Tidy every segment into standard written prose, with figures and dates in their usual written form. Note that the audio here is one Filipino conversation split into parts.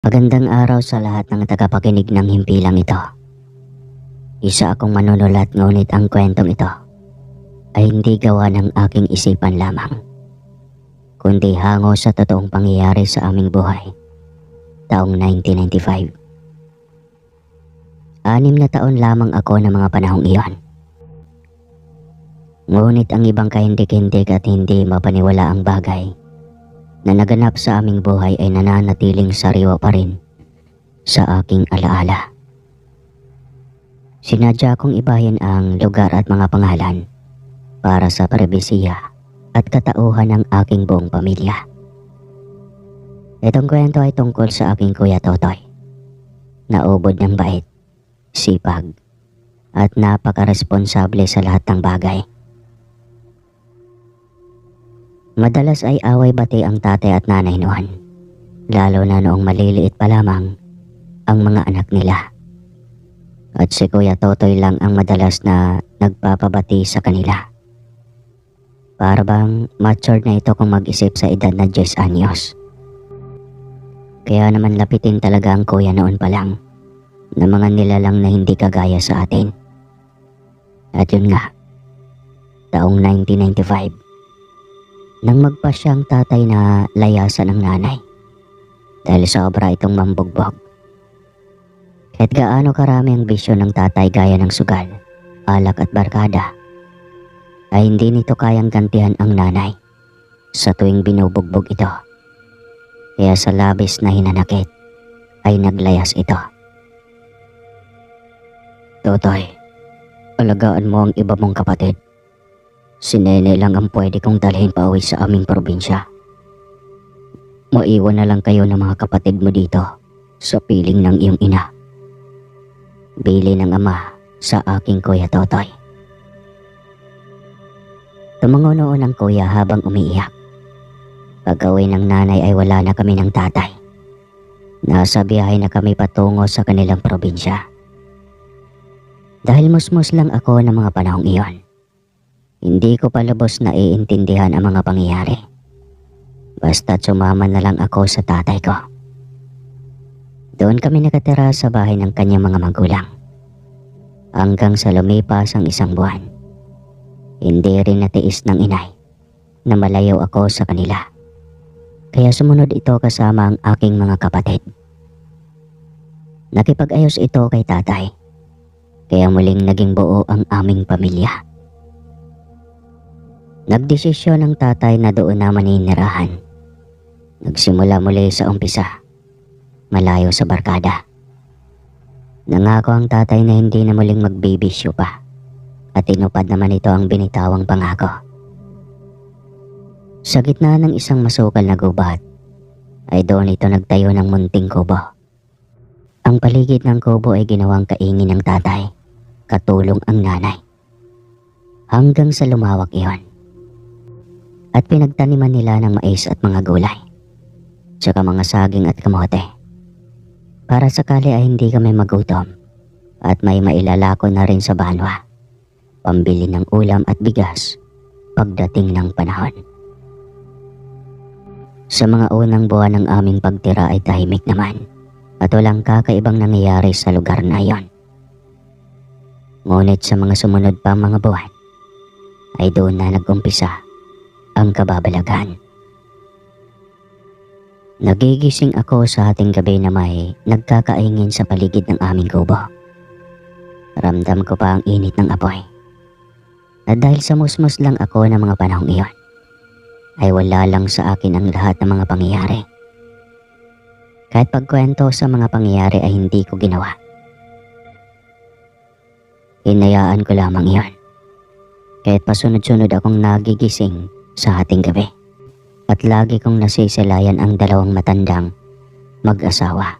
Magandang araw sa lahat ng tagapakinig ng himpilang ito. Isa akong manunulat ngunit ang kwentong ito ay hindi gawa ng aking isipan lamang, kundi hango sa totoong pangyayari sa aming buhay taong 1995. 6 na taon lamang ako ng mga panahong iyon. Ngunit ang ibang kahindik-hindik at hindi mapaniwala ang bagay na naganap sa aming buhay ay nananatiling sariwa pa rin sa aking alaala. Sinadya kong ibahin ang lugar at mga pangalan para sa pribesiya at katauhan ng aking buong pamilya. Itong kwento ay tungkol sa aking Kuya Totoy, na ubod ng bait, sipag, at napaka-responsable sa lahat ng bagay. Madalas ay away-bati ang tatay at nanay noon, lalo na noong maliliit pa lamang ang mga anak nila. At si Kuya Totoy lang ang madalas na nagpapabati sa kanila. Para bang matured na ito kung mag-isip sa edad na 10 anyos. Kaya naman lapitin talaga ang kuya noon pa lang na mga nilalang na hindi kagaya sa atin. At yun nga, taong 1995, nang magpasya ang tatay na layasan ng nanay dahil sobra itong mambugbog. Kahit gaano karami ang bisyo ng tatay gaya ng sugal, alak at barkada, ay hindi nito kayang gantihan ang nanay sa tuwing binubugbog ito. Kaya sa labis na hinanakit ay naglayas ito. "Totoy, alagaan mo ang iba mong kapatid. Si Nene lang ang pwede kong dalhin pa uwi sa aming probinsya. Maiwan na lang kayo ng mga kapatid mo dito sa piling ng iyong ina." Bili ng ama sa aking Kuya Totoy. Tumango noon ang kuya habang umiiyak. Pag-uwi ng nanay ay wala na kami ng tatay. Nasa biyahe na kami patungo sa kanilang probinsya. Dahil musmus lang ako ng mga panahong iyon, hindi ko pa lubos na iintindihan ang mga pangyayari. Basta sumama na lang ako sa tatay ko. Doon kami nakatira sa bahay ng kanyang mga magulang. Hanggang sa lumipas ang 1 buwan. Hindi rin natiis ng inay na malayo ako sa kanila. Kaya sumunod ito kasama ang aking mga kapatid. Nakipag-ayos ito kay tatay. Kaya muling naging buo ang aming pamilya. Nagdesisyon ng tatay na doon na maninirahan. Nagsimula muli sa umpisa, malayo sa barkada. Nangako ang tatay na hindi na muling magbibisyo pa, at tinupad naman ito ang binitawang pangako. Sa gitna ng isang masukal na gubat, ay doon ito nagtayo ng munting kubo. Ang paligid ng kubo ay ginawang kaingin ng tatay, katulong ang nanay. Hanggang sa lumawak iyon. At pinagtaniman nila ng mais at mga gulay, tsaka mga saging at kamote. Para sakali ay hindi kami magutom at may mailalako na rin sa banwa, pambili ng ulam at bigas pagdating ng panahon. Sa mga unang buwan ng aming pagtira ay tahimik naman at walang kakaibang nangyayari sa lugar na iyon. Ngunit sa mga sumunod pa mga buwan ay doon na nag-umpisa ang kababalagan. Nagigising ako sa hating gabi na may nagkakaingin sa paligid ng aming kubo. Ramdam ko pa ang init ng apoy. At dahil sa musmus lang ako ng mga panahong iyon, ay wala lang sa akin ang lahat ng mga pangyayari. Kahit pagkwento sa mga pangyayari ay hindi ko ginawa. Hinayaan ko lamang iyon. Kahit pasunod-sunod akong nagigising sa hating gabi. At lagi kong nasisilayan ang 2 matandang mag-asawa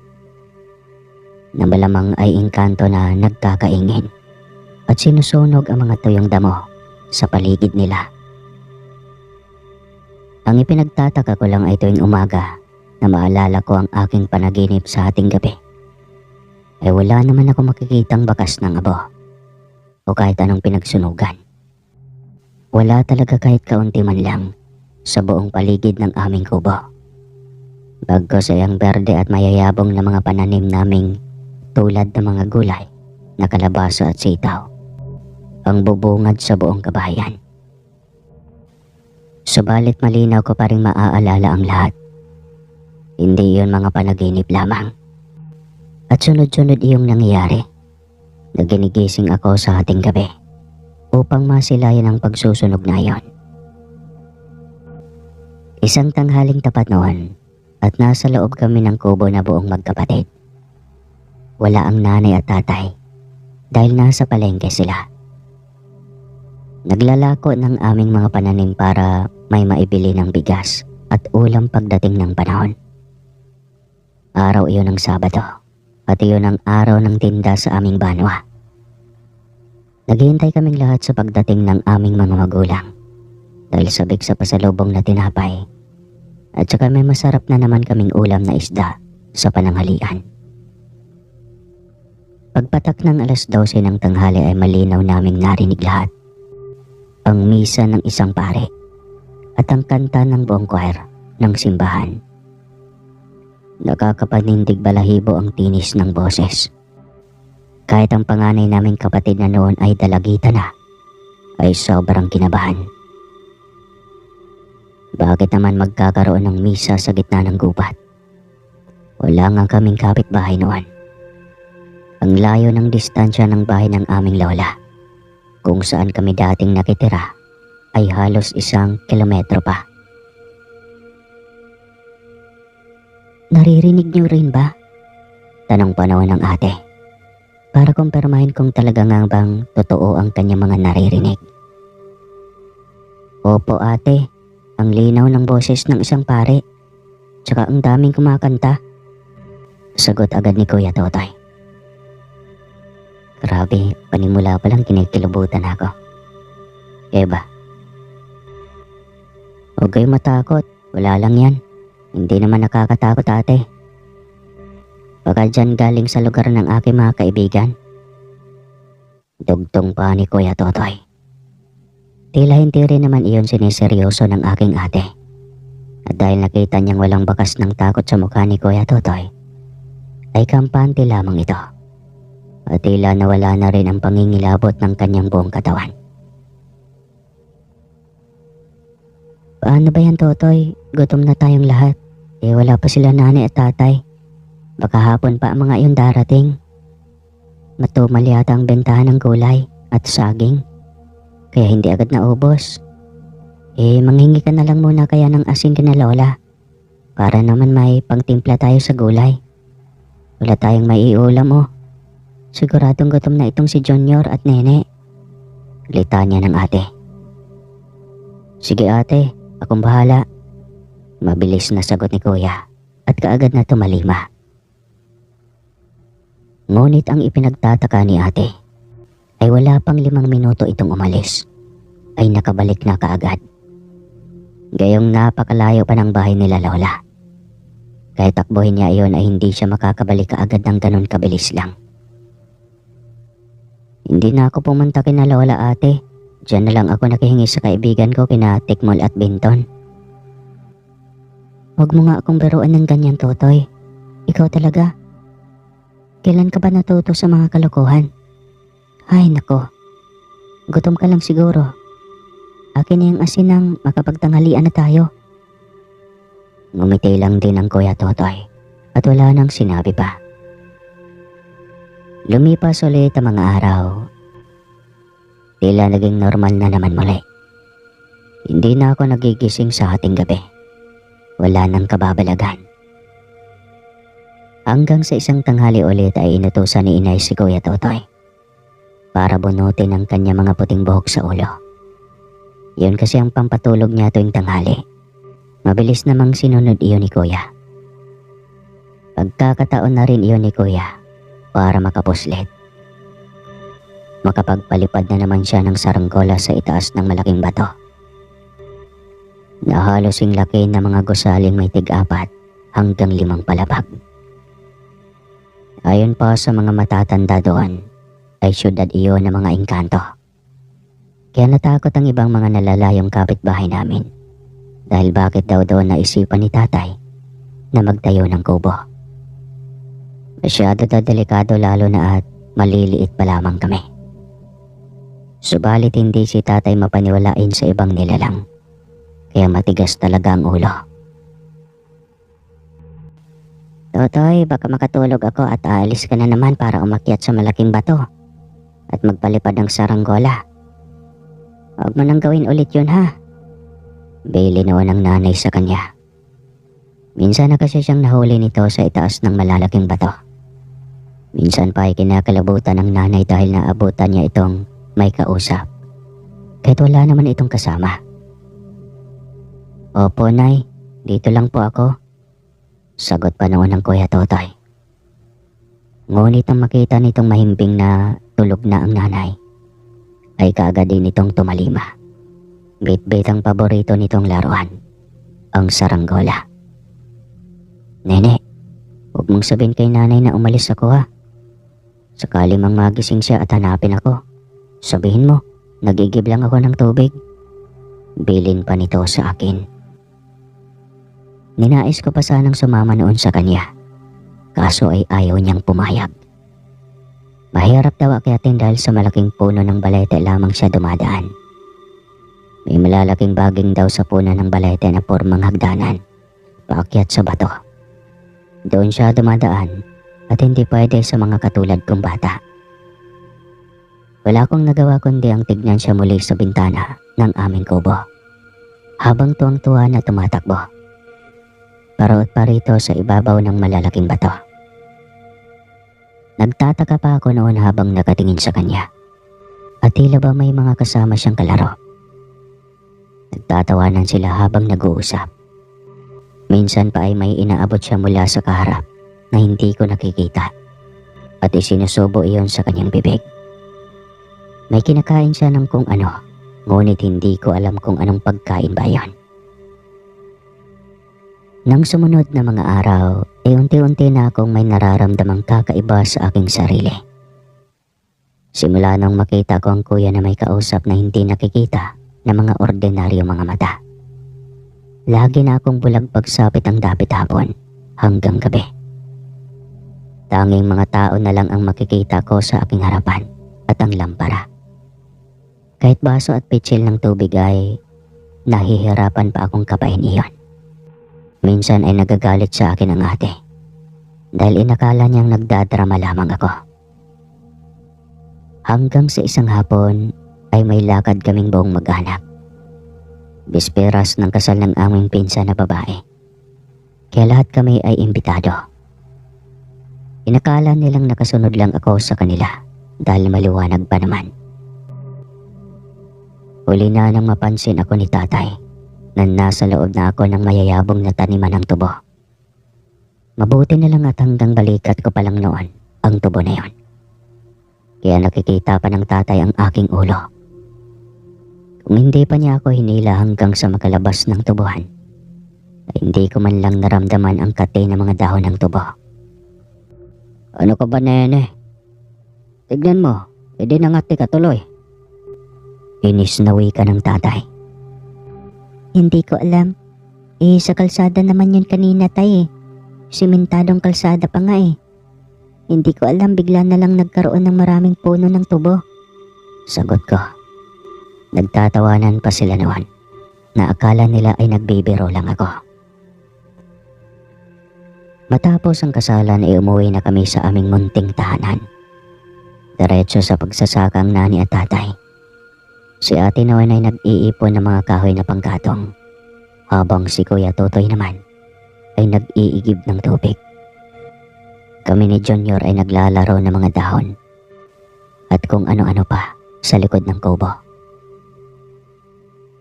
na malamang ay engkanto na nagkakaingin at sinusunog ang mga tuyong damo sa paligid nila. Ang ipinagtataka ko lang ay tuwing umaga na maalala ko ang aking panaginip sa hating gabi, ay wala naman ako makikitang bakas ng abo o kahit anong pinagsunugan. Wala talaga kahit kaunti man lang sa buong paligid ng aming kubo. Bagkus ay ang berde at mayayabong na mga pananim naming tulad ng mga gulay na kalabasa at sitaw ang bubungad sa buong kabahayan. Subalit malinaw ko pa rin maaalala ang lahat. Hindi iyon mga panaginip lamang. At sunod-sunod iyong nangyayari. Naginigising ako sa ating gabi upang masilayan ang pagsusunog na iyon. Isang tanghaling tapat noon at nasa loob kami ng kubo na buong magkapatid. Wala ang nanay at tatay dahil nasa palengke sila. Naglalako ng aming mga pananim para may maibili ng bigas at ulam pagdating ng panahon. Araw iyon ng Sabado at iyon ang araw ng tinda sa aming banwa. Naghihintay kaming lahat sa pagdating ng aming mga magulang dahil sabik sa pasalubong na tinapay at saka may masarap na naman kaming ulam na isda sa pananghalian. Pagpatak ng 12:00 ng tanghali ay malinaw naming narinig lahat ang misa ng isang pare at ang kanta ng buong choir ng simbahan. Nakakapanindig balahibo ang tinis ng boses. Kahit ang panganay naming kapatid na noon ay dalagita na, ay sobrang kinabahan. Bakit naman magkakaroon ng misa sa gitna ng gubat? Wala nga kaming kapitbahay noon. Ang layo ng distansya ng bahay ng aming lola, kung saan kami dating nakitira, ay halos 1 kilometro pa. Naririnig niyo rin ba? Tanong pa naman ng ate, para kumpirmahin kung talaga nga bang totoo ang kanyang mga naririnig. Opo ate, ang linaw ng boses ng isang pare, tsaka ang daming kumakanta. Sagot agad ni Kuya Totoy. Grabe, panimula pa lang kinikilubutan ako. Eba, huwag kayo matakot, wala lang yan. Hindi naman nakakatakot ate. Baka dyan galing sa lugar ng aking mga kaibigan. Dugtong pa ni Kuya Totoy. Tila hindi rin naman iyon siniseryoso ng aking ate. At dahil nakita niyang walang bakas ng takot sa mukha ni Kuya Totoy, ay kampante lamang ito. At tila nawala na rin ang pangingilabot ng kanyang buong katawan. Paano ba yan, Totoy? Gutom na tayong lahat. Wala pa sila nanay at tatay. Baka hapon pa ang mga iyon darating. Matumal yata ang bentahan ng gulay at saging. Kaya hindi agad naubos. Manghingi ka na lang muna kaya ng asin kina lola. Para naman may pangtimpla tayo sa gulay. Wala tayong maiulam Siguradong gutom na itong si Junior at Nene. Litanya ng ate. Sige ate, akong bahala. Mabilis na sagot ni Kuya at kaagad na tumalima. Ngunit ang ipinagtataka ni ate ay wala pang 5 minuto itong umalis ay nakabalik na kaagad. Gayong napakalayo pa ng bahay nila lola. Kahit takbuhin niya iyon ay hindi siya makakabalik kaagad ng ganun kabilis lang. Hindi na ako pumunta kina lola ate. Diyan na lang ako nakihingi sa kaibigan ko kina Tikmol at Binton. Huwag mo nga akong biruan ng ganyan, Totoy. Ikaw talaga. Kailan ka ba natuto sa mga kalokohan? Ay nako, gutom ka lang siguro. Akin na yung asin ng makapagtanghalian na tayo. Ngumiti lang din ang Kuya Totoy at wala nang sinabi pa. Lumipas ulit ang mga araw. Tila naging normal na naman muli. Hindi na ako nagigising sa ating gabi. Wala nang kababalagan. Hanggang sa isang tanghali ulit ay inutusan ni inay si Kuya Totoy para bunutin ang kanya mga puting buhok sa ulo. Yun kasi ang pampatulog niya tuwing tanghali. Mabilis namang sinunod iyon ni Kuya. Pagkakataon na rin iyon ni Kuya para makapuslit. Makapagpalipad na naman siya ng saranggola sa itaas ng malaking bato. Na halos yung laki na mga gusaling may tig-4 hanggang 5 palapag. Ayon pa sa mga matatanda doon, ay syudad iyon ng mga engkanto. Kaya natakot ang ibang mga nalalayong kapitbahay namin. Dahil bakit daw doon naisipan ni tatay na magtayo ng kubo. Masyado na delikado lalo na at maliliit pa lamang kami. Subalit hindi si tatay mapaniwalain sa ibang nilalang, kaya matigas talaga ang ulo. Totoy, baka makatulog ako at aalis ka na naman para umakyat sa malaking bato at magpalipad ng saranggola. Huwag mo nang gawin ulit yun ha. Bailey noon ng nanay sa kanya. Minsan na kasi siyang nahuli nito sa itaas ng malalaking bato. Minsan pa ay kinakalabutan ng nanay dahil naabutan niya itong may kausap, kahit wala naman itong kasama. Opo, Nay, dito lang po ako, sagot pa noon ng Kuya Totoy. Ngunit nang makita nitong mahimbing na tulog na ang nanay, ay kaagad din itong tumalima. Bit-bit ang paborito nitong laruan, ang saranggola. Nene, huwag mong sabihin kay nanay na umalis ako ha. Sakali mang magising siya at hanapin ako, sabihin mo, nagigib lang ako ng tubig. Bilin pa nito sa akin. Ninais ko pa sanang sumama noon sa kanya, kaso ay ayaw niyang pumayag. Mahirap daw akyatin dahil sa malaking puno ng balete lamang siya dumadaan. May malalaking baging daw sa puno ng balete na pormang hagdanan, paakyat sa bato. Doon siya dumadaan at hindi pwede sa mga katulad kong bata. Wala akong nagawa kundi ang tignan siya muli sa bintana ng aming kubo, habang tuwang-tuwa na tumatakbo. Parot pa rito sa ibabaw ng malalaking bato. Nagtataka pa ako noon habang nakatingin sa kanya. At tila ba may mga kasama siyang kalaro. Nagtatawanan sila habang nag-uusap. Minsan pa ay may inaabot siya mula sa kaharap na hindi ko nakikita. At isinusubo iyon sa kanyang bibig. May kinakain siya ng kung ano, ngunit hindi ko alam kung anong pagkain ba yon. Nang sumunod na mga araw, ay unti-unti na akong may nararamdamang kakaiba sa aking sarili. Simula nang makita ko ang kuya na may kausap na hindi nakikita na mga ordinaryo mga mata. Lagi na akong bulag pagsapit ang dapit hapon hanggang gabi. Tanging mga tao na lang ang makikita ko sa aking harapan at ang lampara. Kahit baso at pitsil ng tubig ay nahihirapan pa akong kapain iyon. Minsan ay nagagalit sa akin ang ate dahil inakala niyang nagdadrama lamang ako. Hanggang sa isang hapon ay may lakad kaming buong mag-anak. Bisperas ng kasal ng aming pinsan na babae, kaya lahat kami ay imbitado. Inakala nilang nakasunod lang ako sa kanila dahil maliwanag pa naman. Huli na nang mapansin ako ni tatay na nasa loob na ako ng mayayabong na taniman ng tubo. Mabuti na lang at hanggang balikat ko pa lang noon ang tubo na yon. Kaya nakikita pa ng tatay ang aking ulo. Kung hindi pa niya ako hinila hanggang sa makalabas ng tubuhan, ay hindi ko man lang naramdaman ang kate ng mga dahon ng tubo. Ano ka ba, nene? Tignan mo, edi nangati ka tuloy. Inis na wika ng tatay. Hindi ko alam. Sa kalsada naman yun kanina, tay. Simentadong kalsada pa nga eh. Hindi ko alam, bigla na lang nagkaroon ng maraming puno ng tubo. Sagot ko. Nagtatawanan pa sila noon na akala nila ay nagbibiro lang ako. Matapos ang kasalan ay umuwi na kami sa aming munting tahanan. Diretso sa pagsasakang nani at tatay. Si ate noon ay nag-iipon ng mga kahoy na panggatong, habang si Kuya Totoy naman ay nag-iigib ng tubig. Kami ni Junior ay naglalaro ng mga dahon at kung ano-ano pa sa likod ng kubo.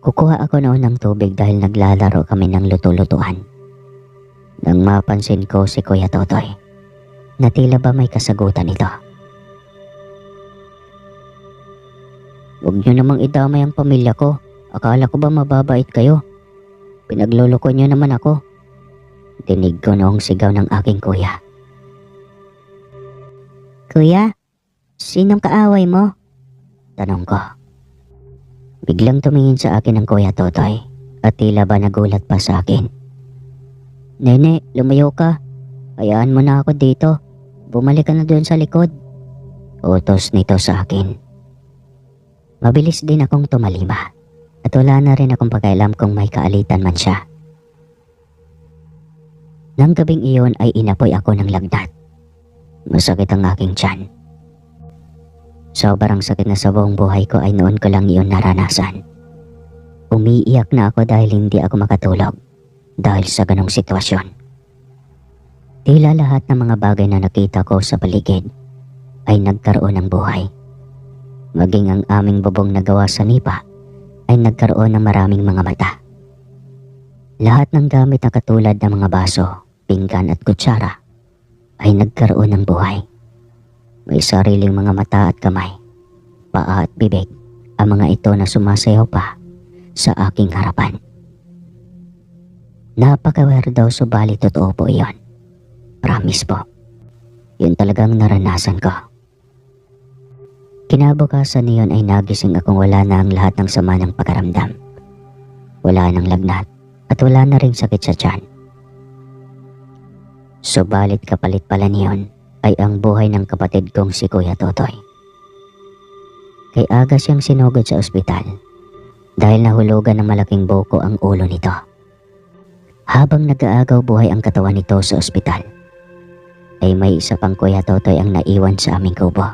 Kukuha ako noon ng tubig dahil naglalaro kami ng luto-lutuan. Nang mapansin ko si Kuya Totoy, na tila ba may kasagutan ito. Huwag niyo namang idamay ang pamilya ko. Akala ko ba mababait kayo? Pinagloloko niyo naman ako. Dinig ko noong sigaw ng aking kuya. Kuya, sinong kaaway mo? Tanong ko. Biglang tumingin sa akin ang Kuya Totoy at tila ba nagulat pa sa akin. Nene, lumayo ka. Hayaan mo na ako dito. Bumalik ka na doon sa likod. Utos nito sa akin. Mabilis din akong tumalima at wala na rin akong pakialam kung may kaalitan man siya. Nang gabing iyon ay inapoy ako ng lagnat. Masakit ang aking tiyan. Sobrang sakit na sa buong buhay ko ay noon ko lang iyon naranasan. Umiiyak na ako dahil hindi ako makatulog dahil sa ganong sitwasyon. Tila lahat ng mga bagay na nakita ko sa paligid ay nagkaroon ng buhay. Maging ang aming bubong na gawa sa nipa ay nagkaroon ng maraming mga mata. Lahat ng gamit na katulad ng mga baso, pinggan at kutsara ay nagkaroon ng buhay. May sariling mga mata at kamay, paa at bibig, ang mga ito na sumasayaw pa sa aking harapan. Napaka-weirdo subalit totoo po iyon. Promise po. Yun talagang naranasan ko. Kinabukasan niyon ay nagising akong wala na ang lahat ng sama ng pakaramdam. Wala nang lagnat at wala na ring sakit sa tiyan. Subalit kapalit pala niyon ay ang buhay ng kapatid kong si Kuya Totoy. Kay aga siyang sinugod sa ospital dahil nahulugan ng malaking buko ang ulo nito. Habang nag-aagaw buhay ang katawan nito sa ospital, ay may isa pang Kuya Totoy ang naiwan sa aming kubo.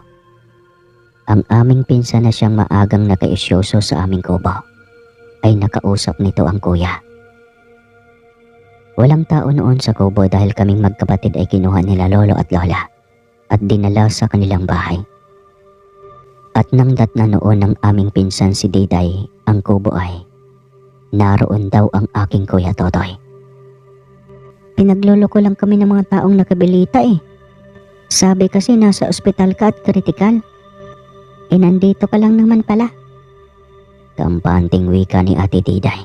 Ang aming pinsan na siyang maagang nakaisyoso sa aming kubo ay nakausap nito ang kuya. Walang tao noon sa kubo dahil kaming magkapatid ay kinuha nila lolo at lola at dinala sa kanilang bahay. At nang datna noon ng aming pinsan si Diday ang kubo ay naroon daw ang aking Kuya Totoy. Pinagloloko lang kami ng mga taong nakabilita eh. Sabi kasi nasa ospital ka at kritikal. Nandito ka lang naman pala. Kampanting wika ni Ate Diday.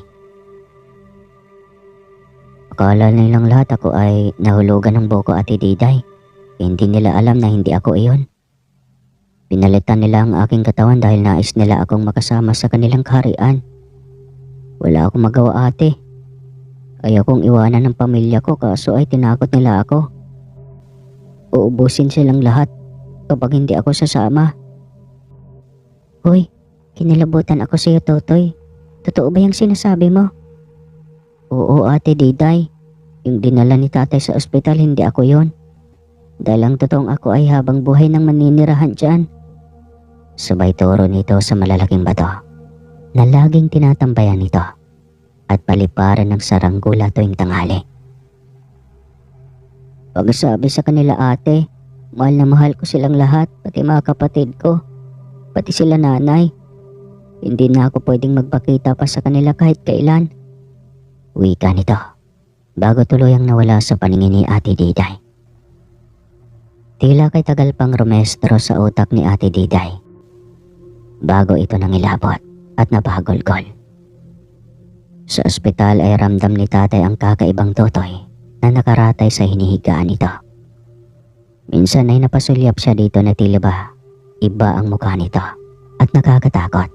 Akala nilang lahat ako ay nahulugan ng buko, Ate Diday. Hindi nila alam na hindi ako iyon. Pinalitan nila ang aking katawan dahil nais nila akong makasama sa kanilang kaharian. Wala akong magawa, ate. Ayaw kong iwanan ng pamilya ko kaso ay tinakot nila ako. Uubusin silang lahat kapag hindi ako sasama. Hoy, kinilabutan ako sa iyo, Totoy. Totoo ba yung sinasabi mo? Oo, Ate Diday. Yung dinala ni tatay sa ospital, hindi ako yon. Dahil ang totoong ako ay habang buhay nang maninirahan dyan. Sabay turo nito sa malalaking bato na laging tinatambayan nito at paliparan ng saranggula tuwing tanghali. Pagsabi sa kanila, ate, mahal na mahal ko silang lahat, pati mga kapatid ko. Pati sila nanay. Hindi na ako pwedeng magpakita pa sa kanila kahit kailan. Wika nito bago tuluyang nawala sa paningin ni Ate Diday. Tila kay tagal pang rumestro sa utak ni Ate Diday bago ito nangilabot at napagolgol. Sa ospital ay ramdam ni tatay ang kakaibang Totoy na nakaratay sa hinihigaan nito. Minsan ay napasulyap siya dito na tila ba iba ang mukha nito at nakakatakot.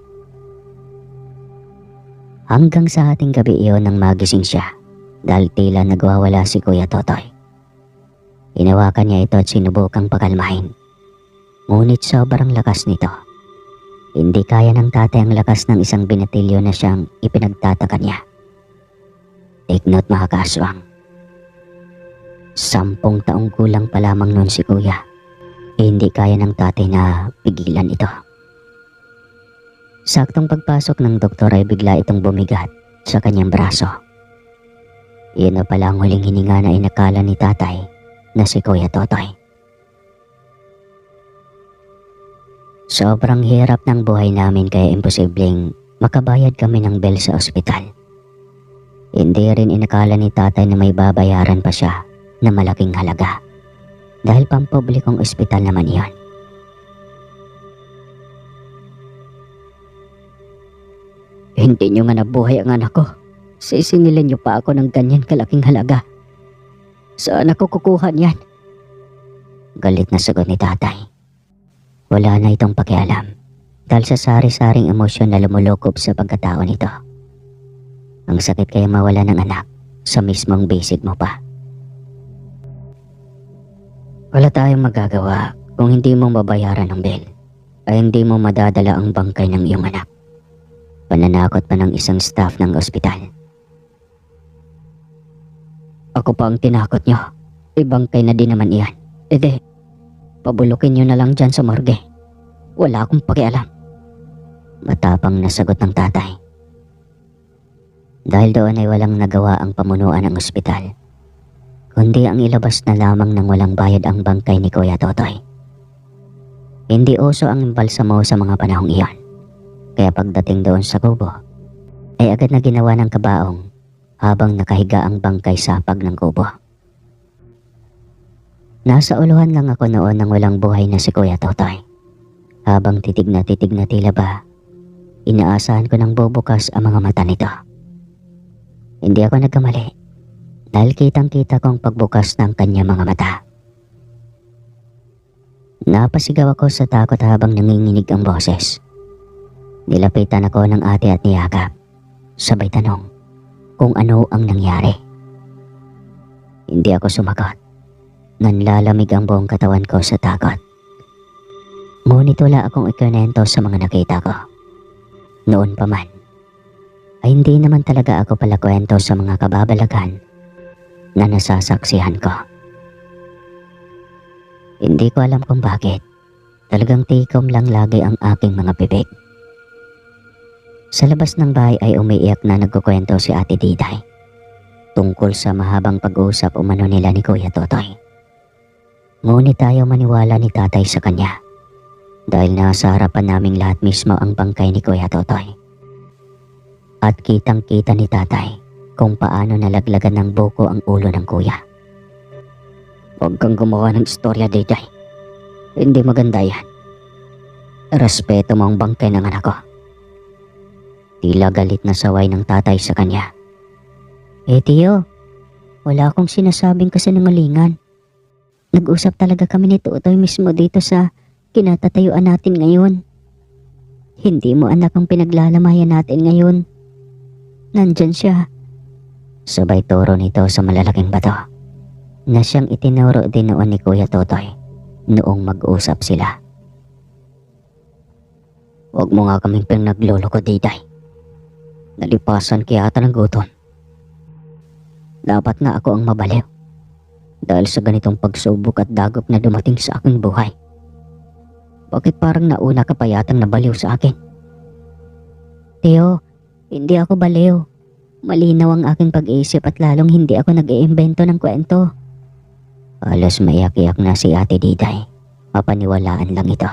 Hanggang sa ating gabi iyon nang magising siya dahil tila nagwawala si Kuya Totoy. Hinawakan niya ito at sinubukang pakalmahin. Ngunit sobrang lakas nito. Hindi kaya ng tatay ang lakas ng isang binatilyo na siyang ipinagtataka niya. Take note, mga kaswang. 10 taong kulang pa lamang noon si Kuya. Hindi kaya ng tatay na pigilan ito. Saktong pagpasok ng doktor ay bigla itong bumigat sa kanyang braso. Iyon na pala ang huling hininga na inakala ni tatay na si Kuya Totoy. Sobrang hirap ng buhay namin kaya imposibleng makabayad kami ng bill sa ospital. Hindi rin inakala ni tatay na may babayaran pa siya na malaking halaga. Dahil pampublikong ospital naman iyon. Hindi nyo nga nabuhay ang anak ko. Sisingilin nyo pa ako ng ganyan kalaking halaga. Saan ako kukuha niyan? Galit na sagot ni tatay. Wala na itong pakialam dahil sa sari-saring emosyon na lumulukob sa pagkatao nito. Ang sakit kaya mawala ng anak sa mismong basic mo pa. Wala tayong magagawa kung hindi mo babayaran ng bill ay hindi mo madadala ang bangkay ng iyong anak. Pananakot pa ng isang staff ng ospital. Ako pa ang tinakot nyo. Ibangkay na din naman iyan. Ede, pabulukin nyo na lang dyan sa morgue. Wala akong pakialam. Matapang na sagot ng tatay. Dahil doon ay walang nagawa ang pamunuan ng ospital, kundi ang ilabas na lamang ng walang bayad ang bangkay ni Kuya Totoy. Hindi uso ang imbalsamo sa mga panahong iyon, kaya pagdating doon sa kubo, ay agad na ginawa ng kabaong habang nakahiga ang bangkay sa hapag ng kubo. Nasa uluhan lang ako noon ng walang buhay na si Kuya Totoy. Habang titig na tila ba, inaasahan ko nang bubukas ang mga mata nito. Hindi ako nagkamali dahil kitang-kita kong pagbukas ng kanya mga mata. Napasigaw ako sa takot habang nanginginig ang boses. Nilapitan ako ng ate at niyakap. Sabay tanong kung ano ang nangyari. Hindi ako sumagot. Nanlalamig ang buong katawan ko sa takot. Ngunit wala akong ikinento sa mga nakita ko. Noon pa man, ay hindi naman talaga ako palakwento sa mga kababalagan na nasasaksihan ko. Hindi ko alam kung bakit. Talagang tikom lang lagi ang aking mga bibig. Sa labas ng bahay ay umiiyak na nagkukwento si Ate Diday tungkol sa mahabang pag-uusap umano nila ni Kuya Totoy. Ngunit ayaw maniwala ni tatay sa kanya dahil nasa harapan naming lahat mismo ang bangkay ni Kuya Totoy. At kitang-kita ni tatay kung paano nalaglagan ng buko ang ulo ng kuya. Huwag kang gumawa ng istorya, Diday. Hindi maganda yan. Respeto mo ang bangkay ng anak ko. Tila galit na saway ng tatay sa kanya. Tiyo, wala akong sinasabing kasinungalingan. Nag-usap talaga kami ni Totoy mismo dito sa kinatatayuan natin ngayon. Hindi mo anak ang pinaglalamayan natin ngayon. Nandyan siya. Sabay turo nito sa malalaking bato na siyang itinuro din noon ni Kuya Totoy noong mag-usap sila. Huwag mo nga kaming pinagloloko, Diday. Nalipasan kaya ata ng gutom. Dapat nga ako ang mabaliw dahil sa ganitong pagsubok at dagok na dumating sa aking buhay. Bakit parang nauna ka pa yatang nabaliw sa akin? Teo, hindi ako baliw. Malinaw ang aking pag-iisip at lalong hindi ako nag-iimbento ng kwento. Halos maiyak-iyak na si Ate Diday. Mapaniwalaan lang ito.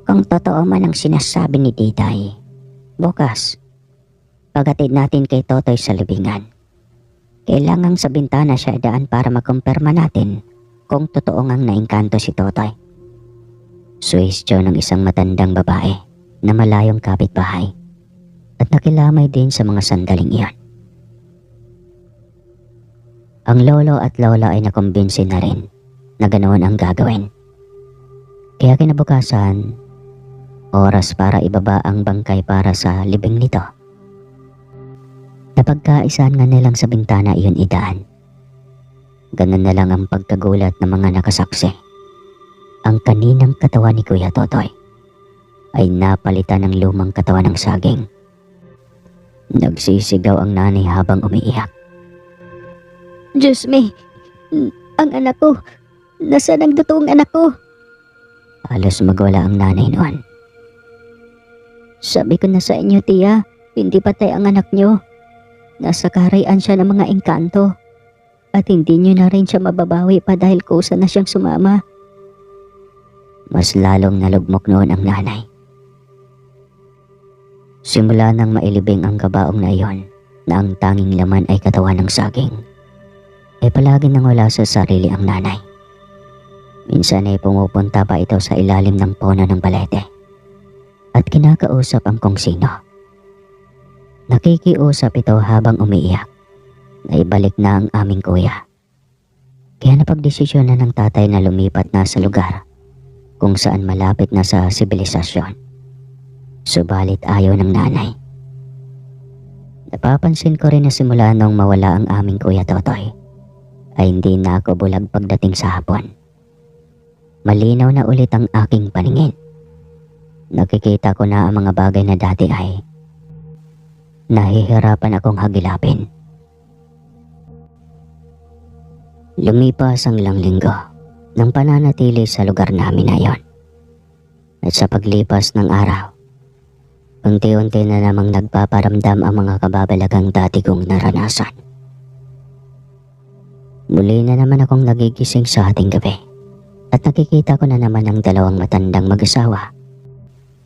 Kung totoo man ang sinasabi ni Diday, bukas, paghatid natin kay Totoy sa libingan. Kailangang sa bintana siya daan para makumpirma natin kung totoo ngang naengkanto si Totoy. Suwestyo ng isang matandang babae na malayong kapitbahay at nakilamay din sa mga sandaling iyon. Ang lolo at lola ay nakumbinsi na rin na ganoon ang gagawin. Kaya kinabukasan, oras para ibaba ang bangkay para sa libing nito. Napagkaisahan nga nilang sa bintana iyon idaan. Ganun na lang ang pagkagulat ng mga nakasaksi. Ang kaninang katawan ni Kuya Totoy ay napalitan ng lumang katawan ng saging. Nagsisigaw ang nanay habang umiiyak. Diyos me, ang anak ko, nasaan ang totoong anak ko? Halos magwala ang nanay noon. Sabi ko na sa inyo, tiya, hindi patay ang anak nyo. Nasa kaharian siya ng mga engkanto. At hindi nyo na rin siya mababawi pa dahil kusa na siyang sumama. Mas lalong nalugmok noon ang nanay. Simula nang mailibing ang kabaong na iyon na ang tanging laman ay katawan ng saging, ay palagi nang wala sa sarili ang nanay. Minsan ay pumupunta pa ito sa ilalim ng puno ng balete at kinakausap ang kung sino. Nakikiusap ito habang umiiyak na ibalik na ang aming kuya. Kaya napagdesisyonan ng tatay na lumipat na sa lugar kung saan malapit na sa sibilisasyon. Subalit ayaw ng nanay. Napapansin ko rin na simula nung mawala ang aming Kuya Totoy, ay hindi na ako bulag pagdating sa hapon. Malinaw na ulit ang aking paningin. Nakikita ko na ang mga bagay na dati ay nahihirapan akong hagilapin. Lumipas ang ilang linggo ng pananatili sa lugar namin na iyon. At sa paglipas ng araw, unti-unti na namang nagpaparamdam ang mga kababalagang dati kong naranasan. Muli na naman akong nagigising sa ating gabi at nakikita ko na naman ang dalawang matandang mag-asawa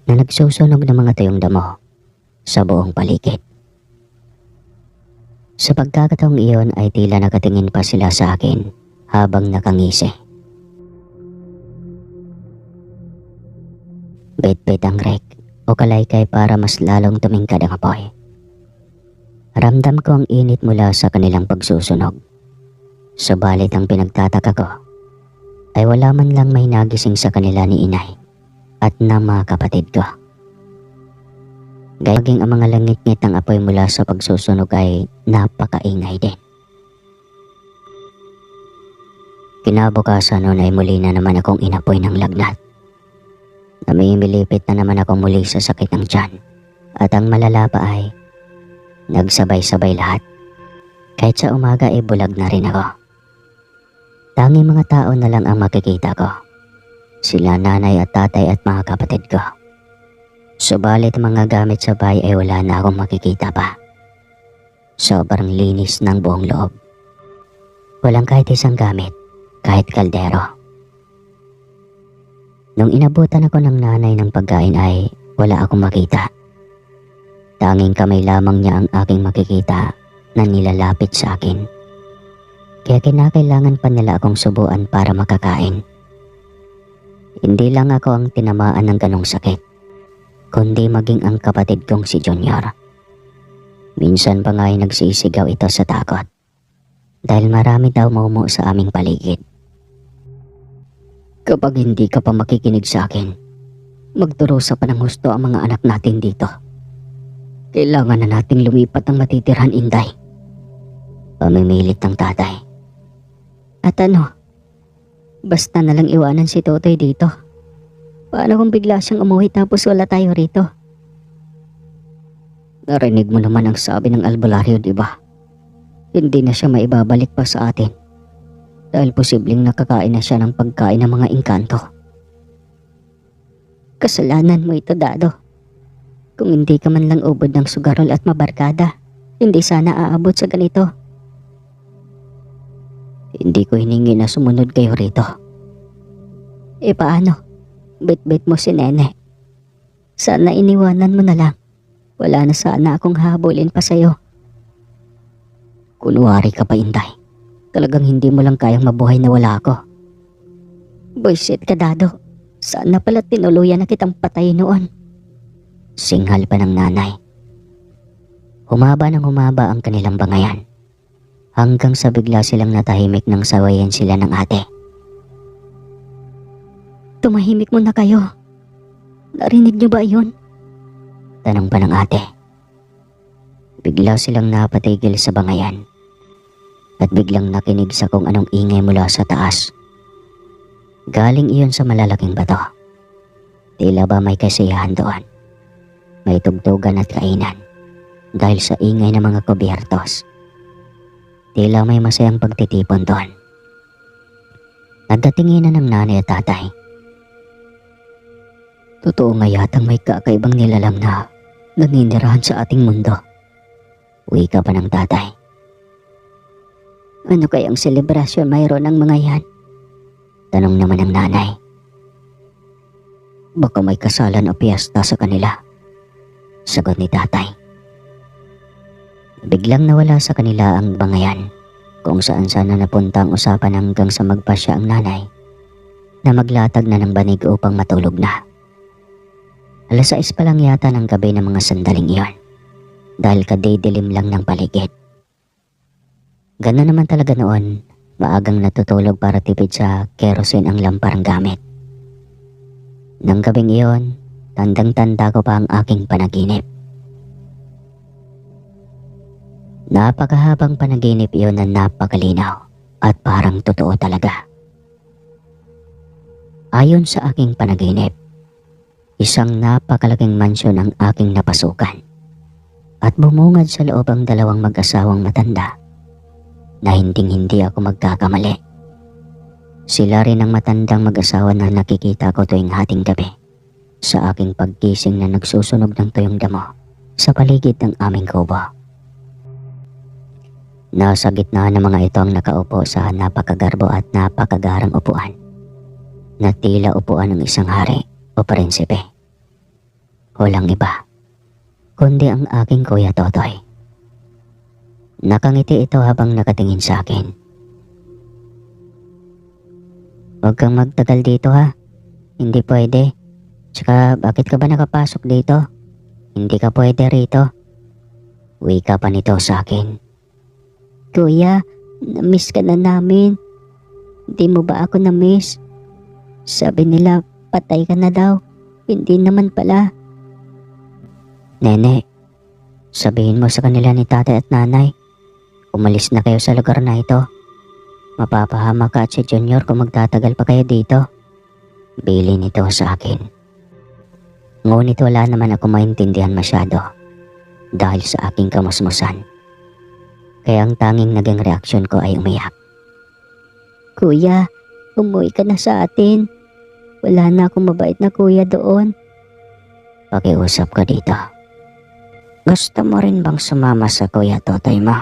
na nagsusunog ng mga tuyong damo sa buong paligid. Sa pagkakataong iyon ay tila nakatingin pa sila sa akin habang nakangisi. Bit-bit ang rek o kalaykay para mas lalong tumingkad ang apoy. Ramdam ko ang init mula sa kanilang pagsusunog. Subalit ang pinagtataka ko ay wala man lang may nagising sa kanila ni inay at na mga kapatid ko. Gayaging ang mga langit-ngit ng apoy mula sa pagsusunog ay napakaingay din. Kinabukasan noon ay muli na naman akong inapoy ng lagnat. Namimilipit na naman ako muli sa sakit ng tiyan at ang malala pa ay nagsabay-sabay lahat. Kahit sa umaga ay bulag na rin ako. Tanging mga tao na lang ang makikita ko. Sila nanay at tatay at mga kapatid ko. Subalit mga gamit sa bahay ay wala na akong makikita pa. Sobrang linis ng buong loob. Walang kahit isang gamit, kahit kaldero. Nung inabutan ako ng nanay ng pagkain ay wala akong makita. Tanging kamay lamang niya ang aking makikita na nilalapit sa akin. Kaya kinakailangan pa nila akong subuan para makakain. Hindi lang ako ang tinamaan ng ganong sakit, kundi maging ang kapatid kong si Junior. Minsan pa nga ay nagsisigaw ito sa takot dahil marami daw mumu sa aming paligid. Kapag hindi ka pa makikinig sa akin, magdurusa pa ng husto ang mga anak natin dito. Kailangan na nating lumipat ng matitirhan, Inday. Pamimilit ng tatay. At ano? Basta na lang iwanan si Totoy dito. Paano kung bigla siyang umuwi tapos wala tayo rito? Narinig mo naman ang sabi ng albularyo, di ba? Hindi na siya maibabalik pa sa atin. Dahil posibleng nakakain na siya ng pagkain ng mga engkanto. Kasalanan mo ito, Dado. Kung hindi ka man lang ubod ng sugarol at mabarkada, hindi sana aabot sa ganito. Hindi ko hiningi na sumunod kayo rito. E paano? Bit-bit mo si Nene. Sana iniwanan mo na lang. Wala na sana akong habulin pa sa'yo. Kunwari ka pa, Inday. Talagang hindi mo lang kayang mabuhay na wala ako. Buisit ka, Dado. Sana pala tinuluyan na kitang patay noon. Singhal pa ng nanay. Humaba ng humaba ang kanilang bangayan. Hanggang sa bigla silang natahimik nang sawayan sila ng ate. Tumahimik muna kayo. Narinig niyo ba iyon? Tanong pa ng ate. Bigla silang napatigil sa bangayan. At biglang nakinig sa kung anong ingay mula sa taas. Galing iyon sa malalaking bato. Tila ba may kasiyahan doon. May tugtugan at kainan dahil sa ingay ng mga kubyertos. Tila may masayang pagtitipon doon. Nagdatinginan ng nanay at tatay. Totoo nga yatang may kakaibang nilalang na naninirahan sa ating mundo. Wika pa ng tatay. Ano kayang selebrasyon mayroon ng mga yan? Tanong naman ng nanay. Baka may kasalan o piyesta sa kanila. Sagot ni tatay. Biglang nawala sa kanila ang bangayan kung saan sana napunta ang usapan hanggang sa magpasya ang nanay na maglatag na ng banig upang matulog na. 6:00 pa lang yata ng gabi ng mga sandaling iyon dahil kadidilim lang ng paligid. Gano'n naman talaga noon, maagang natutulog para tipid sa kerosene ang lamparang gamit. Nang gabing iyon, tandang-tanda ko pa ang aking panaginip. Napakahabang panaginip iyon na napakalinaw At parang totoo talaga. Ayon sa aking panaginip, isang napakalaking mansyon ang aking napasukan at bumungad sa loob ang dalawang mag-asawang matanda na hindi ako magkakamali. Sila rin ang matandang mag-asawa na nakikita ko tuwing hating gabi sa aking paggising na nagsusunog ng tuyong damo sa paligid ng aming kubo. Nasa gitna ng mga ito ang nakaupo sa napakagarbo at napakagarang upuan na tila upuan ng isang hari o prinsipe. Walang iba, kundi ang aking Kuya Totoy. Nakangiti ito habang nakatingin sa akin. Huwag kang magtagal dito ha. Hindi pwede. Tsaka bakit ka ba nakapasok dito? Hindi ka pwede rito. Wika pa nito sa akin. Kuya, na-miss ka na namin. Hindi mo ba ako na-miss? Sabi nila, patay ka na daw. Hindi naman pala. Nene, sabihin mo sa kanila ni tatay at nanay, umalis na kayo sa lugar na ito. Mapapahama ka at si Junior kung magtatagal pa kayo dito. Bili nito sa akin. Ngunit wala naman ako maintindihan masyado dahil sa aking kamusmusan. Kaya ang tanging naging reaksyon ko ay umiyak. Kuya, umuwi ka na sa atin. Wala na akong mabait na kuya doon. Pakiusap ka dito. Gusto mo rin bang sumama sa Kuya Totoy mo?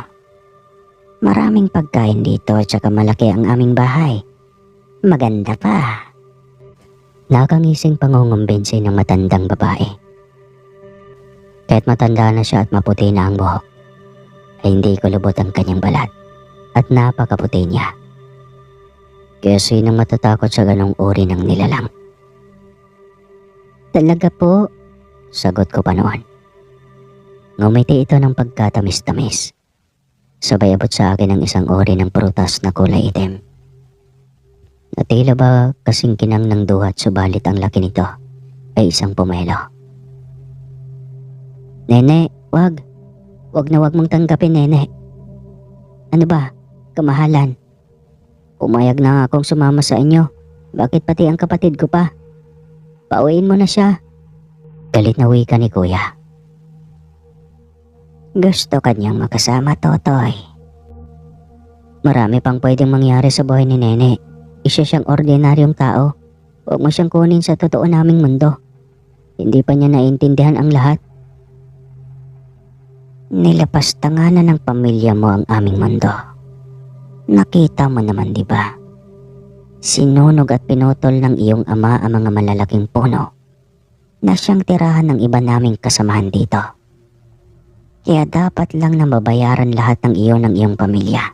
Maraming pagkain dito at saka malaki ang aming bahay. Maganda pa. Nakangising pangungumbinsi ng matandang babae. Kahit matanda na siya at maputi na ang buhok, ay hindi ko lubot ang kanyang balat at napakaputi niya. Kaya sinong matatakot sa ganong uri ng nilalang? Talaga po, sagot ko pa noon. Ngumiti ito ng pagkatamis-tamis. Sabay abot sa akin ang isang uri ng prutas na kulay itim. Natila ba kasing kinang ng duhat subalit ang laki nito ay isang pomelo. Nene, wag. Wag na wag mong tanggapin, nene. Ano ba? Kamahalan. Umayag na nga akong sumama sa inyo. Bakit pati ang kapatid ko pa? Pauwiin mo na siya. Galit na wika ni Kuya. Gusto kanyang makasama, Totoy. Marami pang pwedeng mangyari sa buhay ni Nene. Isa siyang ordinaryong tao. Huwag mo siyang kunin sa totoo naming mundo. Hindi pa niya naiintindihan ang lahat. Nilapastanganan ng pamilya mo ang aming mundo. Nakita mo naman, di ba? Sinunog at pinutol ng iyong ama ang mga malalaking puno na siyang tirahan ng iba naming kasamahan dito. Kaya dapat lang na mabayaran lahat ng iyon ng iyong pamilya.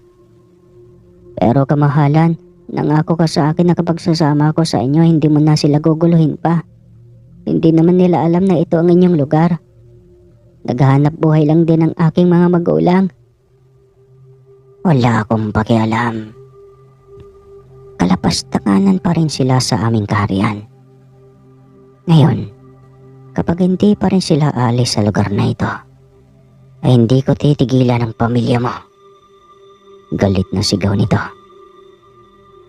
Pero kamahalan, nangako ka sa akin na kapag sasama ko sa inyo, hindi mo na sila guguluhin pa. Hindi naman nila alam na ito ang inyong lugar. Naghahanap buhay lang din ang aking mga magulang. Wala akong pakialam. Kalapastanganan pa rin sila sa aming kaharian. Ngayon, kapag hindi pa rin sila aalis sa lugar na ito, ay hindi ko titigilan ang pamilya mo. Galit na sigaw nito.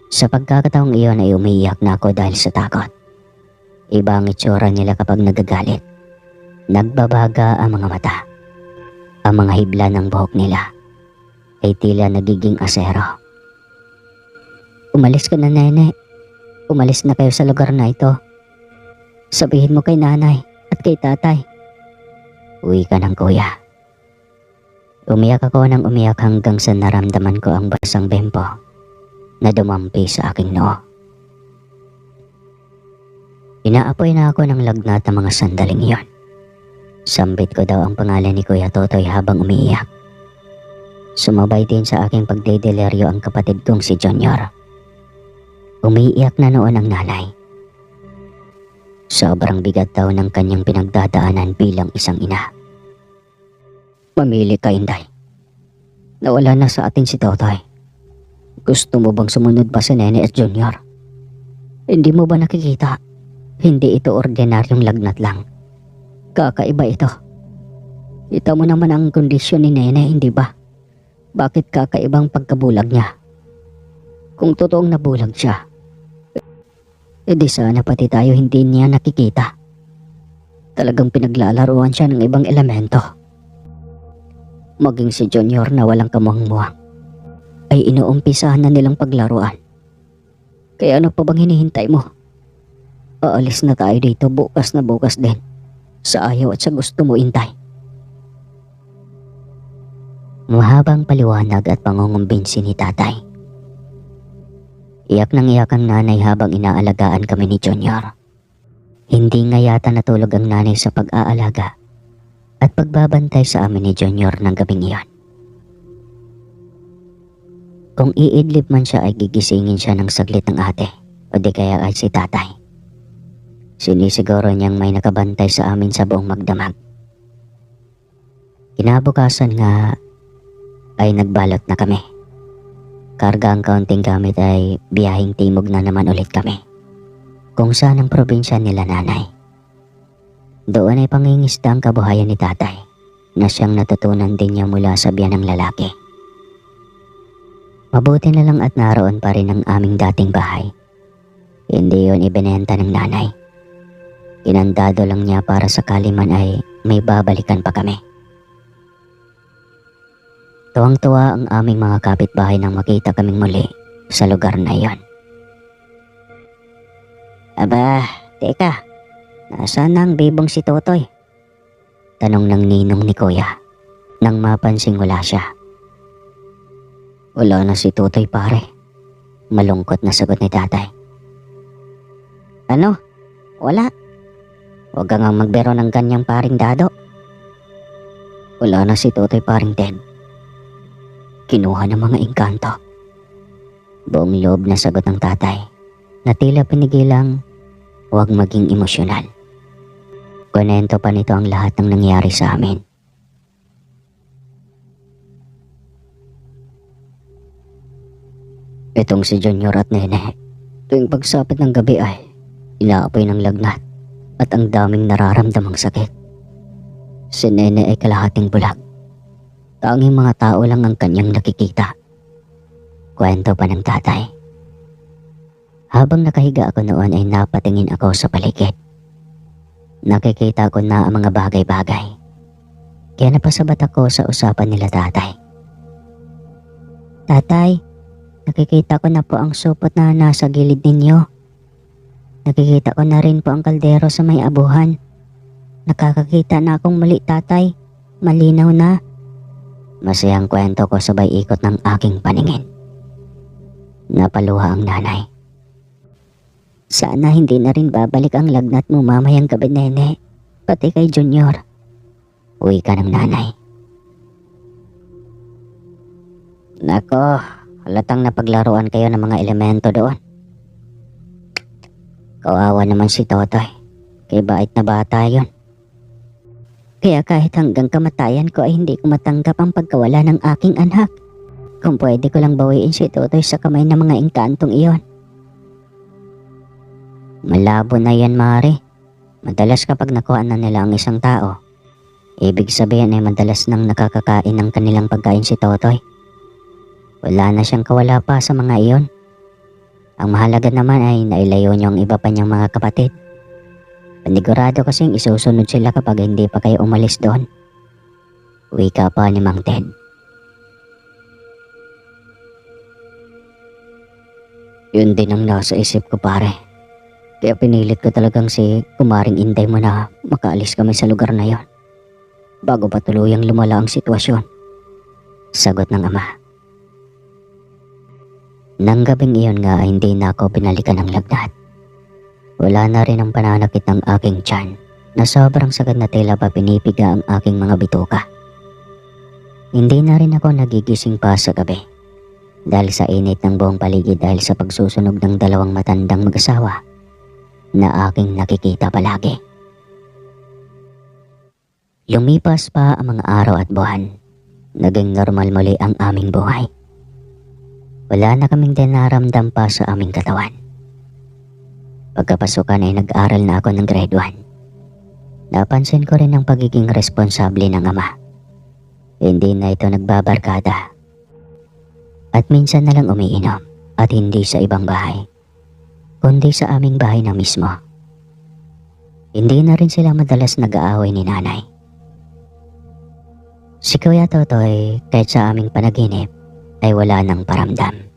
Sa pagkakataong iyon ay umiiyak na ako dahil sa takot. Iba ang itsura nila kapag nagagalit. Nagbabaga ang mga mata. Ang mga hibla ng buhok nila ay tila nagiging asero. Umalis ka na, Nene. Umalis na kayo sa lugar na ito. Sabihin mo kay nanay at kay tatay. Uwi ka ng Kuya. Umiyak ako ng umiyak hanggang sa naramdaman ko ang basang bempo na dumampi sa aking noo. Inaapoy na ako ng lagnat ng mga sandaling iyon. Sambit ko daw ang pangalan ni Kuya Totoy habang umiiyak. Sumabay din sa aking pagdedeleryo ang kapatid kong si Junior. Umiiyak na noon ang nanay. Sobrang bigat daw ng kanyang pinagdadaanan bilang isang ina. Mamili ka, Inday. Nawala na sa atin si Totoy. Gusto mo bang sumunod pa si Nene at Junior? Hindi mo ba nakikita? Hindi ito ordinaryong lagnat lang. Kakaiba ito. Ito mo naman ang kondisyon ni Nene, hindi ba? Bakit kakaibang pagkabulag niya? Kung totoong nabulag siya, edi sana pati tayo hindi niya nakikita. Talagang pinaglalaruan siya ng ibang elemento. Maging si Junior na walang kamuang-muwang ay inuumpisahan na nilang paglaruan. Kaya ano pa bang hinihintay mo? Aalis na tayo dito bukas na bukas din. Sa ayaw at sa gusto mo, Intay. Mahabang paliwanag at pangungumbinsi ni tatay. Iyak nang iyak ang nanay habang inaalagaan kami ni Junior. Hindi nga yata natulog ang nanay sa pag-aalaga at pagbabantay sa amin ni Junior ng gabing iyon. Kung iidlip man siya ay gigisingin siya ng saglit ng ate o di kaya ay si tatay. Sinisiguro niyang may nakabantay sa amin sa buong magdamag. Kinabukasan nga ay nagbalot na kami. Karga ang kaunting gamit ay biyahing timog na naman ulit kami. Kung saan ang probinsya nila nanay. Doon ay pangingisda ang kabuhayan ni tatay na siyang natutunan din niya mula sa biyan ng lalaki. Mabuti na lang at naroon pa rin ang aming dating bahay. Hindi yun ibinenta ng nanay. Inandado lang niya para sakali man ay may babalikan pa kami. Tuwang-tuwa ang aming mga kapitbahay nang makita kaming muli sa lugar na iyon. Aba, teka, nasaan ang bibong si Totoy? Tanong ng ninong ni Kuya nang mapansing wala siya. Wala na si Totoy pare. Malungkot na sagot ni tatay. Ano? Wala? Huwag kang magbero ng ganyang paring Dado. Wala na si Totoy paring Ted. Kinuha ng mga engkanto. Buong loob na sagot ng tatay na tila pinigilang huwag maging emosyonal. Kunento pa nito ang lahat ng nangyari sa amin. Itong si Junior at Nene, tuwing pagsapit ng gabi ay inaapoy ng lagnat at ang daming nararamdamang sakit. Si Nene ay kalahating bulag. Tanging mga tao lang ang kanyang nakikita. Kwento pa ng tatay. Habang nakahiga ako noon ay napatingin ako sa paligid. Nakikita ko na ang mga bagay-bagay. Kaya napasabat ako sa usapan nila tatay. Tatay, nakikita ko na po ang supot na nasa gilid ninyo. Nakikita ko na rin po ang kaldero sa may abuhan. Nakakakita na akong muli tatay. Malinaw na. Masayang kwento ko sabay ikot ng aking paningin. Napaluha ang nanay. Sana hindi na rin babalik ang lagnat mo mamayang gabi, Nene. Pati kay Junior. Uwi ka ng nanay. Nako, halatang napaglaruan kayo ng mga elemento doon. Kawawa naman si Totoy. Kay bait na bata yun. Kaya kahit hanggang kamatayan ko ay hindi ko matanggap ang pagkawala ng aking anak. Kung pwede ko lang bawiin si Totoy sa kamay ng mga engkantong iyon. Malabo na yan, Mare. Madalas kapag nakuha na nila ang isang tao, ibig sabihin ay madalas nang nakakakain ng kanilang pagkain si Totoy. Wala na siyang kawala pa sa mga iyon. Ang mahalaga naman ay nailayo niyo ang iba pa niyang mga kapatid. Panigurado kasing isusunod sila kapag hindi pa kayo umalis doon. Wika pa ni Mang Ted. Yun din ang nasa isip ko pare. Kaya pinilit ko talagang si Kumaring Inday mo na makaalis kami sa lugar na yon. Bago pa tuluyang lumala ang sitwasyon. Sagot ng ama. Nang gabing iyon nga ay hindi na ako binalikan ng lagnat. Wala na rin ang pananakit ng aking tiyan na sobrang sakit na tila pa pinipiga ang aking mga bituka. Hindi na rin ako nagigising pa sa gabi dahil sa init ng buong paligid dahil sa pagsusunog ng dalawang matandang mag-asawa na aking nakikita palagi. Lumipas pa ang mga araw at buwan. Naging normal muli ang aming buhay. Wala na kaming dinaramdam pa sa aming katawan. Pagkapasukan ay nag-aral na ako ng grade 1. Napansin ko rin ang pagiging responsable ng ama. Hindi na ito nagbabarkada. At minsan na lang umiinom At hindi sa ibang bahay, kundi sa aming bahay na mismo. Hindi na rin sila madalas nag-aaway ni nanay. Si Kuya Totoy, kahit sa aming panaginip, ay wala nang paramdam.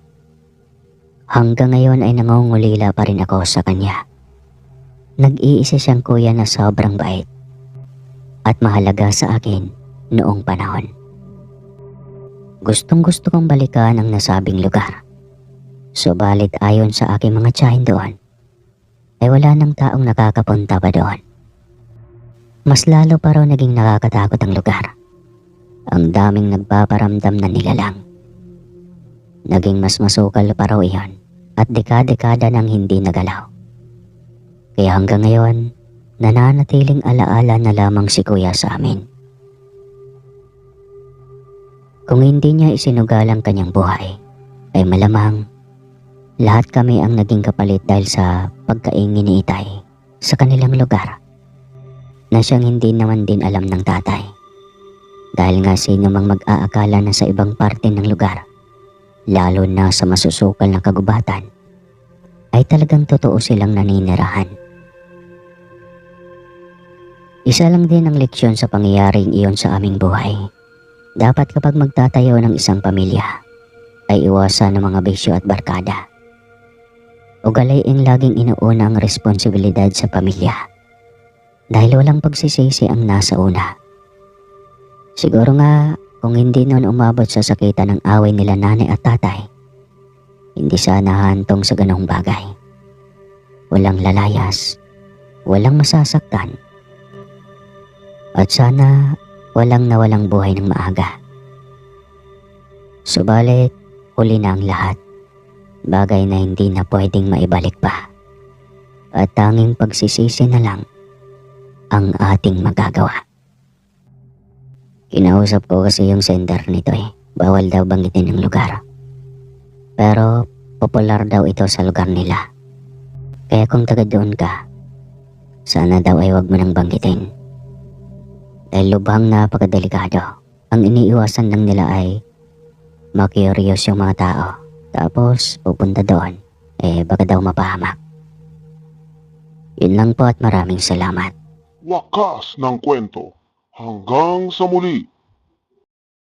Hanggang ngayon ay nangungulila pa rin ako sa kanya. Nag-iisa siyang kuya na sobrang bait at mahalaga sa akin noong panahon. Gustong gusto kong balikan ang nasabing lugar. Subalit ayon sa aking mga tiyahin doon, ay wala nang taong nakakapunta pa doon. Mas lalo pa raw naging nakakatakot ang lugar. Ang daming nagpaparamdam na nilalang. Naging mas masukal pa raw iyon at dekada-dekada nang hindi nagalaw. Kaya hanggang ngayon, nananatiling alaala na lamang si Kuya sa amin. Kung hindi niya isinugal ang kanyang buhay, ay malamang lahat kami ang naging kapalit dahil sa pagkaingin ni Itay sa kanilang lugar na siyang hindi naman din alam ng tatay. Dahil nga sino mang mag-aakala na sa ibang parte ng lugar, lalo na sa masusukal na kagubatan, ay talagang totoo silang naninirahan. Isa lang din ang leksyon sa pangyayaring iyon sa aming buhay. Dapat kapag magtatayo ng isang pamilya, ay iwasan ng mga bisyo at barkada. Ugalaing laging inuuna ang responsibilidad sa pamilya. Dahil walang pagsisisi ang nasa una. Siguro nga kung hindi noon umabot sa sakitan ng away nila nanay at tatay, hindi sana hantong sa ganong bagay. Walang lalayas, walang masasaktan, at sana walang nawalang buhay ng maaga. Subalit, huli na ang lahat. Bagay na hindi na pwedeng maibalik pa. At tanging pagsisisi na lang ang ating magagawa. Kinausap ko kasi yung sender nito Bawal daw banggitin ang lugar. Pero popular daw ito sa lugar nila. Kaya kung taga doon ka, sana daw ay wag mo nang banggitin. Dahil lubhang napakadelikado. Ang iniiwasan lang nila ay makiuryos yung mga tao. Tapos pupunta doon, baka daw mapahamak. Yun lang po at maraming salamat. Wakas ng kwento. Hanggang sa muli.